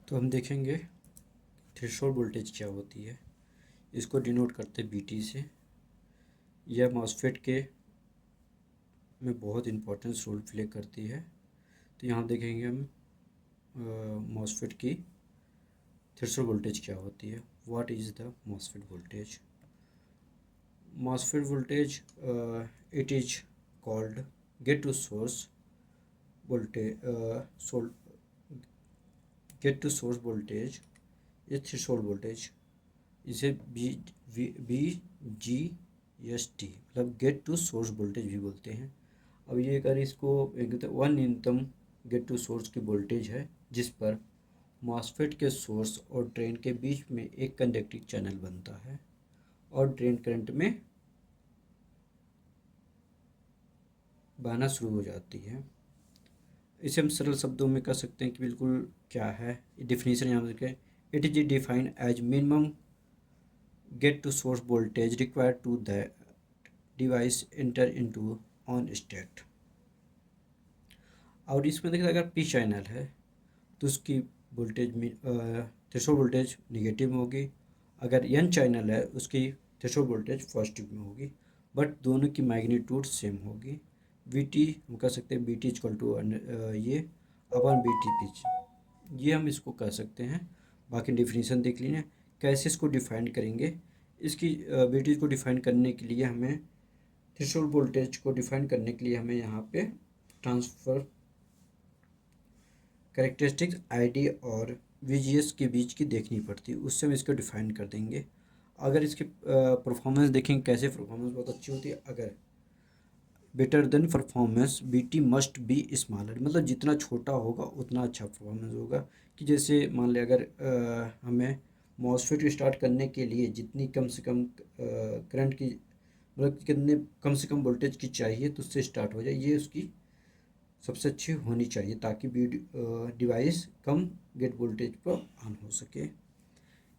तो हम देखेंगे थ्रेशोल्ड वोल्टेज क्या होती है। इसको डिनोट करते हैं बीटी से। यह मॉसफेट के में बहुत इम्पोर्टेंट रोल प्ले करती है। तो यहाँ देखेंगे हम मॉसफेट की थ्रेशोल्ड वोल्टेज क्या होती है। What is the MOSFET voltage? MOSFET voltage, it is called get to source voltage. Get to source voltage is threshold voltage. इसे BGST मतलब गेट टू सोर्स वोल्टेज भी बोलते हैं। अब ये अगर इसको वह न्यूनतम गेट टू सोर्स की वोल्टेज है जिस पर मॉसफेट के सोर्स और ड्रेन के बीच में एक कंडक्टिंग चैनल बनता है और ड्रेन करंट में बहना शुरू हो जाती है। इसे हम सरल शब्दों में कह सकते हैं कि बिल्कुल क्या है डिफिनीशन यहाँ देखें। It is defined as minimum gate to source voltage required to that device enter into on state. और इसमें देखिए अगर पी चैनल है तो उसकी वोल्टेज थ्रेशोल्ड वोल्टेज निगेटिव में होगी। अगर एन चैनल है उसकी थ्रेशोल्ड वोल्टेज पॉजिटिव में होगी, बट दोनों की मैग्नीट्यूड सेम होगी। वी टी हम कह सकते हैं बी टी इक्वल टू ये अपन बी टी पी, ये हम इसको कह सकते हैं। बाकी डिफिनीशन देख लीजिए कैसे इसको डिफाइन करेंगे। इसकी बी टी को डिफाइन करने के लिए हमें थ्रेशोल्ड वोल्टेज को डिफाइन करने के लिए हमें यहाँ पे ट्रांसफ़र कैरेक्टरिस्टिक्स आईडी और वीजीएस के बीच की देखनी पड़ती है, उससे हम इसको डिफाइन कर देंगे। अगर इसकी परफॉर्मेंस देखेंगे कैसे परफॉर्मेंस बहुत अच्छी होती है। अगर better than performance BT must be smaller, मतलब जितना छोटा होगा उतना अच्छा परफॉर्मेंस होगा। कि जैसे मान लें अगर हमें मॉसफेट स्टार्ट करने के लिए जितनी कम से कम करंट की मतलब कितने कम से कम वोल्टेज की चाहिए तो उससे स्टार्ट हो जाए, ये उसकी सबसे अच्छी होनी चाहिए ताकि डिवाइस कम गेट वोल्टेज पर ऑन हो सके।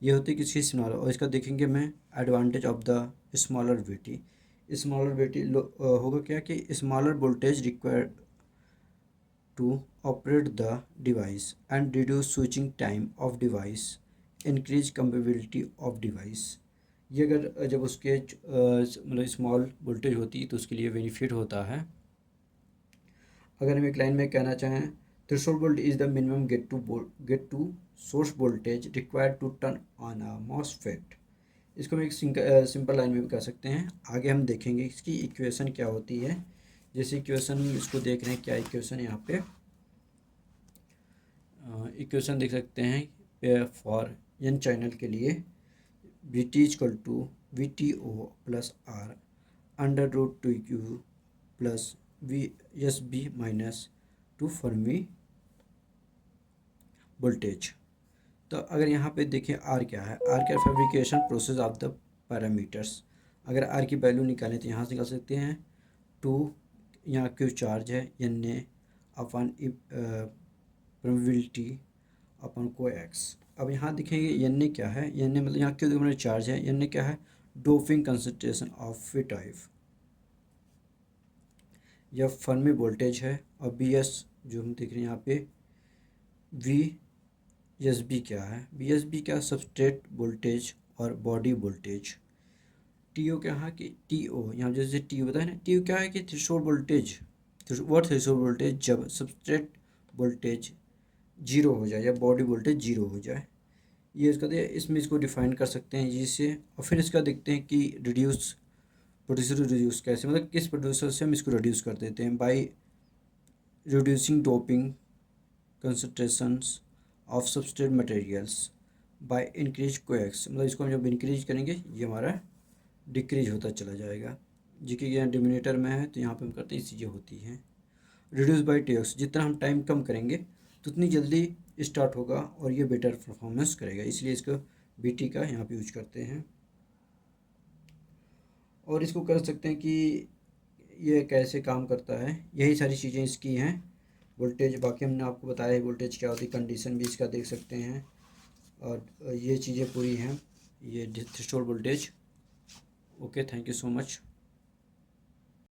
ये होती है किसी स्मॉलर। और इसका देखेंगे मैं advantage of the smaller BT. Smaller BT होगा क्या कि smaller voltage required to operate the device and reduce switching time of device, increase compatibility of device. ये अगर जब उसके मतलब स्मॉल वोल्टेज होती है तो उसके लिए बेनिफिट होता है। अगर हम एक लाइन में कहना चाहें threshold voltage is the minimum gate to source voltage required to turn on a MOSFET. इसको हम एक सिंपल लाइन में भी कह सकते हैं। आगे हम देखेंगे इसकी इक्वेशन क्या होती है। जैसे इक्वेशन इसको देख रहे हैं क्या इक्वेशन यहाँ पे इक्वेशन देख सकते हैं फॉर एन चैनल के लिए V T equal to V T O plus R under root two Q plus V S B minus two Fermi voltage. तो अगर यहाँ पे देखिए आर क्या है, आर क्या fabrication process of the parameters. अगर आर की वैल्यू निकालें तो यहाँ से निकाल सकते हैं टू, यहाँ क्यू चार्ज है एन ए अपन प्रोबेबिलिटी अपन को एक्स। अब यहाँ देखेंगे एन ए क्या है, एन ए मतलब यहाँ क्यू मैंने चार्ज है, एन ए क्या है doping concentration of fee type. यह फर्मी वोल्टेज है। और बी एस जो हम देख रहे हैं यहाँ पे वी एस बी क्या है, बी एस बी क्या सबस्ट्रेट वोल्टेज और बॉडी वोल्टेज। टी ओ क्या है कि टी ओ यहाँ जैसे टी ओ बताया ना, टी ओ क्या है कि threshold voltage. What threshold voltage जब सबस्ट्रेट वोल्टेज जीरो हो जाए या बॉडी वोल्टेज जीरो हो जाए। ये इसका इसमें इसको डिफाइन कर सकते हैं जिससे। और फिर इसका देखते हैं कि प्रोड्यूसर रिड्यूस कैसे, मतलब किस प्रोड्यूसर से हम इसको रिड्यूस कर देते हैं by reducing doping concentrations of substrate materials by increase coax. मतलब इसको हम जब इंक्रीज करेंगे ये हमारा डिक्रीज होता चला जाएगा। जी कि यहाँ डिमिनेटर में है तो यहाँ पे हम करते हैं चीज़ें होती हैं। रिड्यूस बाय टीएक्स, जितना हम टाइम कम करेंगे तो उतनी जल्दी स्टार्ट होगा और ये बेटर परफॉर्मेंस करेगा, इसलिए इसको बीटी का यहाँ पे यूज करते हैं। और इसको कर सकते हैं कि ये कैसे काम करता है, यही सारी चीज़ें इसकी हैं। वोल्टेज बाकी हमने आपको बताया है वोल्टेज क्या होती है, कंडीशन भी इसका देख सकते हैं। और ये चीज़ें पूरी हैं, ये threshold voltage. Okay, thank you so much.